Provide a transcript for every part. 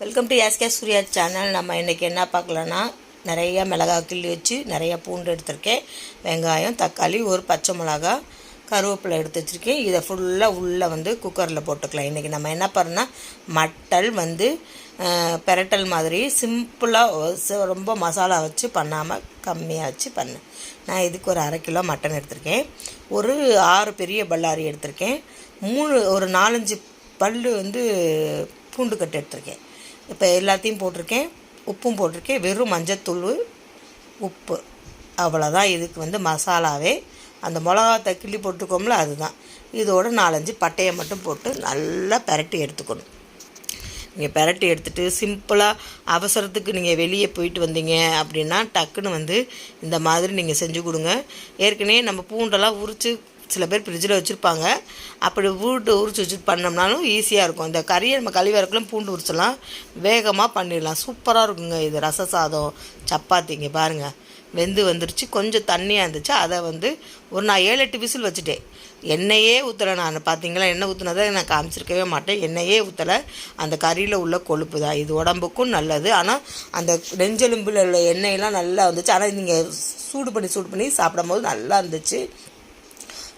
Welcome to SK Surya channel. நம்ம இன்றைக்கி என்ன பார்க்கலான்னா, நிறையா மிளகாய் கிள்ளி வச்சு நிறையா பூண்டு எடுத்திருக்கேன், வெங்காயம், தக்காளி, ஒரு பச்சை மிளகா, கருவேப்பிலை எடுத்து வச்சுருக்கேன். இதை ஃபுல்லாக உள்ளே குக்கரில் போட்டுக்கலாம். இன்றைக்கி நம்ம என்ன பண்ணோன்னா, மட்டல் பெரட்டல் மாதிரி சிம்பிளாக ரொம்ப மசாலா வச்சு பண்ணாமல் கம்மியாக வச்சு பண்ணேன். நான் இதுக்கு ஒரு 1/2 கிலோ மட்டன் எடுத்திருக்கேன், ஒரு 6 பெரிய பல்லாரி எடுத்திருக்கேன், ஒரு 4-5 பல் பூண்டு கட்டு எடுத்திருக்கேன். இப்போ எல்லாத்தையும் போட்டிருக்கேன், உப்பும் போட்டிருக்கேன். வெறும் மஞ்சத்தூள், உப்பு, அவ்வளோதான். இதுக்கு மசாலாவே அந்த மிளகாத்தை கிள்ளி போட்டுக்கோம்ல, அதுதான். இதோட 4-5 பட்டையை மட்டும் போட்டு நல்லா பெரட்டி எடுத்துக்கணும். நீங்கள் பெரட்டி எடுத்துகிட்டு சிம்பிளாக அவசரத்துக்கு நீங்கள் வெளியே போயிட்டு வந்தீங்க அப்படின்னா டக்குன்னு இந்த மாதிரி நீங்கள் செஞ்சு கொடுங்க. ஏற்கனவே நம்ம பூண்டெல்லாம் உரித்து சில பேர் ஃப்ரிட்ஜில் வச்சுருப்பாங்க. அப்படி உரிச்சு வச்சுட்டு பண்ணோம்னாலும் ஈஸியாக இருக்கும். இந்த கறியை நம்ம கழுவி வரக்குள்ள பூண்டு உரிச்சலாம், வேகமாக பண்ணிடலாம். சூப்பராக இருக்குங்க. இது ரச சாதம், சப்பாத்திங்க பாருங்கள், வெந்து வந்துருச்சு. கொஞ்சம் தண்ணியாக இருந்துச்சு. அதை நான் 7-8 விசில் வச்சுட்டேன். எண்ணெயே ஊற்றலை நான். பார்த்தீங்களா, எண்ணெய் ஊற்றினதை நான் காமிச்சிருக்கவே மாட்டேன். எண்ணெயே ஊற்றலை. அந்த கறியில் உள்ள கொழுப்பு தான். இது உடம்புக்கும் நல்லது. ஆனால் அந்த நெஞ்செலும்பில் உள்ள எண்ணெயெல்லாம் நல்லா வந்துச்சு. ஆனால் நீங்கள் சூடு பண்ணி சாப்பிடும் போது நல்லா இருந்துச்சு.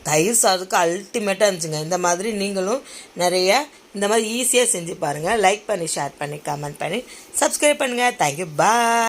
தயிர் சாதத்துக்கு அல்டிமேட்டாக இருந்துச்சுங்க. இந்த மாதிரி நீங்களும் நிறையா இந்த மாதிரி ஈஸியாக செஞ்சு பாருங்கள். லைக் பண்ணி, ஷேர் பண்ணி, கமெண்ட் பண்ணி, சப்ஸ்கிரைப் பண்ணுங்கள். தேங்க்யூ, பாய்.